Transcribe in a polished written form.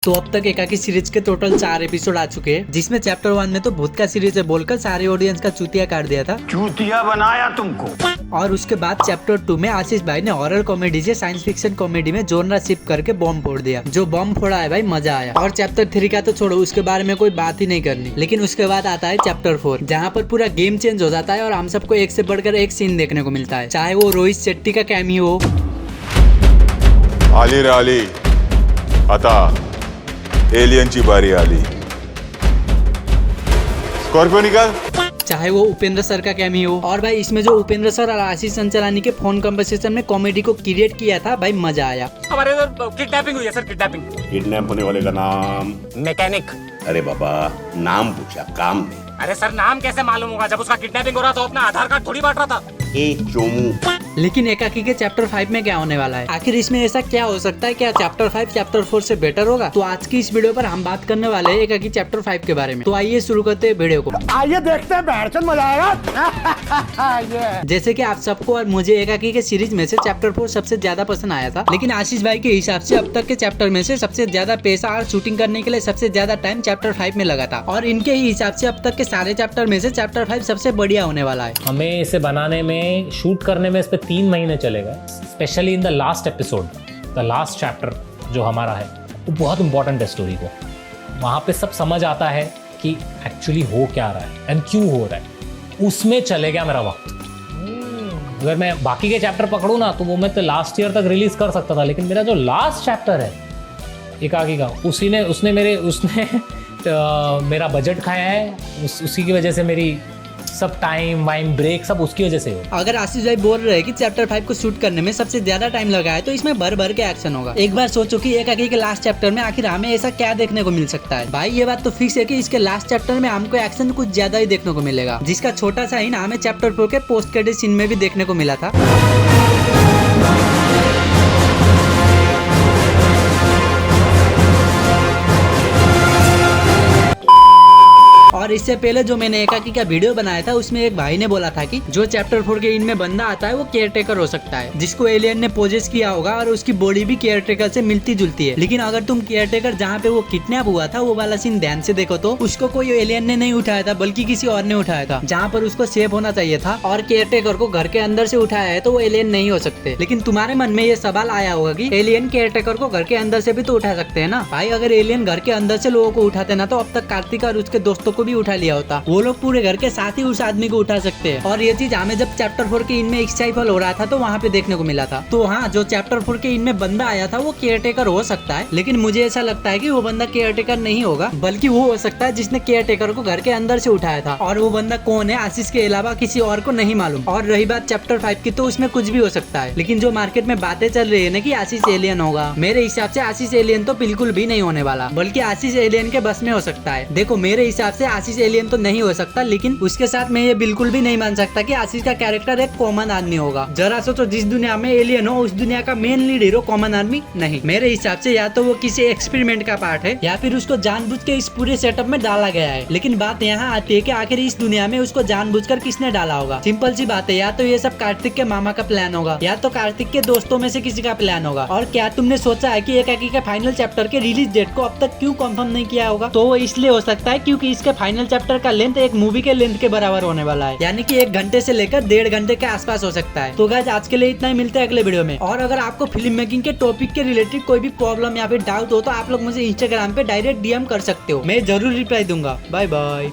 तो अब तक एकाकी सीरीज के टोटल 4 एपिसोड आ चुके हैं, जिसमें चैप्टर 1 में तो भूत का सीरीज है बोलकर सारे ऑडियंस का चूतिया काट दिया था। चूतिया बनाया तुमको। और उसके बाद चैप्टर 2 में आशीष भाई ने हॉरर कॉमेडी से साइंस फिक्शन कॉमेडी में जोनरा शिफ्ट करके बॉम्ब फोड़ दिया। जो बॉम्ब फोड़ा है भाई मजा आया। और चैप्टर 3 का तो छोड़ो, उसके बारे में कोई बात ही नहीं करनी। लेकिन उसके बाद आता है चैप्टर 4, जहाँ पर पूरा गेम चेंज हो जाता है और हम सबको एक से बढ़कर एक सीन देखने को मिलता है, चाहे वो रोहित शेट्टी का कैमियो हो। आली रे आली, आता एलियनची बारी आली। स्कॉर्पियो निकाल। चाहे वो उपेंद्र सर का कैमियो हो। और भाई इसमें जो उपेंद्र सर और आशीष संचलानी के फोन कन्वर्सेशन में कॉमेडी को क्रिएट किया था, भाई मजा आया। हमारे इधर किडनैपिंग हुई है सर, किडनैपिंग। किडनैप होने वाले का नाम? मैकेनिक। अरे बाबा, नाम पूछा, काम नहीं। अरे सर नाम कैसे मालूम होगा? जब उसका किडनैपिंग हो रहा था अपना आधार कार्ड थोड़ी बांट रहा था। एक चोमू। लेकिन एकाकी के चैप्टर 5 में क्या होने वाला है? आखिर इसमें ऐसा क्या हो सकता है? क्या चैप्टर 5 चैप्टर 4 से बेटर होगा? तो आज की इस वीडियो पर हम बात करने वाले हैं एकाकी चैप्टर 5 के बारे में। तो आइए शुरू करते हैं वीडियो को। आइए देखते हैं, बैठचंद मजा आएगा। जैसे कि आप सबको और मुझे एकाकी के सीरीज में से चैप्टर 4 सबसे ज्यादा पसंद आया था, लेकिन आशीष भाई के हिसाब से अब तक के चैप्टर में से सबसे ज्यादा पैसा और शूटिंग करने के लिए सबसे ज्यादा टाइम चैप्टर 5 में लगा था। और इनके ही हिसाब से अब तक के सारे चैप्टर में से चैप्टर 5 सबसे बढ़िया होने वाला है। हमें इसे बनाने में, शूट करने में इस पे 3 महीने चलेगा। Specially in the last episode, the last chapter जो हमारा है वो बहुत इंपॉर्टेंट है स्टोरी को। वहाँ पे सब समझ आता है कि एक्चुअली हो क्या रहा है एंड क्यों हो रहा है। उसमें चलेगा मेरा वक्त। अगर मैं बाकी के चैप्टर पकड़ूँ ना तो वो मैं तो लास्ट ईयर तक रिलीज कर सकता था, लेकिन मेरा जो लास्ट चैप्टर है एकाकी का, उसने मेरा बजट खाया है। उसी की वजह से मेरी सब टाइम वाइम ब्रेक सब उसकी वजह से हो। अगर आशीष भाई बोल रहे हैं कि चैप्टर 5 को शूट करने में सबसे ज्यादा टाइम लगा है, तो इसमें भर भर के एक्शन होगा। एक बार सोचो कि एकाकी के लास्ट चैप्टर में आखिर हमें ऐसा क्या देखने को मिल सकता है। भाई ये बात तो फिक्स है कि इसके लास्ट चैप्टर में हमको एक्शन कुछ ज्यादा ही देखने को मिलेगा, जिसका छोटा सा हिंट हमें चैप्टर 4 के पोस्ट क्रेडिट सीन में भी देखने को मिला था। और इससे पहले जो मैंने एकाकी का वीडियो बनाया था, उसमें एक भाई ने बोला था कि जो चैप्टर 4 के इनमें बंदा आता है वो केयरटेकर हो सकता है, जिसको एलियन ने पोजेस किया होगा और उसकी बॉडी भी केयरटेकर से मिलती जुलती है। लेकिन अगर तुम केयरटेकर जहाँ पे वो किडनैप हुआ था वो वाला सीन ध्यान से देखो तो उसको कोई एलियन ने नहीं उठाया था, बल्कि किसी और ने उठाया था, जहाँ पर उसको सेफ होना चाहिए था। और केयरटेकर को घर के अंदर से उठाया है तो वो एलियन नहीं हो सकते। लेकिन तुम्हारे मन में ये सवाल आया होगा कि एलियन केयरटेकर को घर के अंदर से भी तो उठा सकते हैं ना। भाई अगर एलियन घर के अंदर से लोगों को उठाते ना, तो अब तक कार्तिक और उसके दोस्तों को भी उठा लिया होता। वो लोग पूरे घर के साथ ही उस आदमी को उठा सकते हैं। और ये चीज हमें जब चैप्टर 4 के इनमें एक्साइफल हो रहा था तो वहाँ पे देखने को मिला था। तो हाँ, जो चैप्टर 4 के इनमें बंदा आया था वो केयरटेकर हो सकता है, लेकिन मुझे ऐसा लगता है कि वो बंदा केयरटेकर नहीं होगा, बल्कि वो हो सकता है जिसने केयरटेकर को घर के अंदर से उठाया था। और वो बंदा कौन है, आशीष के अलावा किसी और को नहीं मालूम। और रही बात चैप्टर 5 की, तो उसमें कुछ भी हो सकता है। लेकिन जो मार्केट में बातें चल रही है ना कि आशीष एलियन होगा, मेरे हिसाब से आशीष एलियन तो बिल्कुल भी नहीं होने वाला, बल्कि आशीष एलियन के बस में हो सकता है। देखो मेरे हिसाब से आशीष एलियन तो नहीं हो सकता, लेकिन उसके साथ मैं ये बिल्कुल भी नहीं मान सकता कि आशीष का कैरेक्टर एक कॉमन आदमी होगा। जरा सोचो, जिस दुनिया में एलियन हो उस दुनिया का मेन लीड हीरो कॉमन आदमी नहीं। मेरे हिसाब से या तो वो किसी एक्सपेरिमेंट का पार्ट है, या फिर उसको जानबूझ के इस पूरे सेटअप में डाला गया है। लेकिन बात यहाँ आती है कि आखिर इस दुनिया में उसको जानबूझकर किसने डाला होगा। सिंपल सी बात है, या तो ये सब कार्तिक के मामा का प्लान होगा, या तो कार्तिक के दोस्तों में से किसी का प्लान होगा। और क्या तुमने सोचा है कि एकाकी के फाइनल चैप्टर के रिलीज डेट को अब तक क्यों कंफर्म नहीं किया होगा? तो वो इसलिए हो सकता है क्योंकि इसके फाइनल चैप्टर का लेंथ एक मूवी के लेंथ के बराबर होने वाला है, यानी कि 1 घंटे से लेकर 1.5 घंटे के आसपास हो सकता है। तो गाइस आज के लिए इतना ही, मिलते हैं अगले वीडियो में। और अगर आपको फिल्म मेकिंग के टॉपिक के रिलेटेड कोई भी प्रॉब्लम या फिर डाउट हो तो आप लोग मुझे इंस्टाग्राम पे डायरेक्ट DM कर सकते हो, मैं जरूर रिप्लाई दूंगा। Bye bye.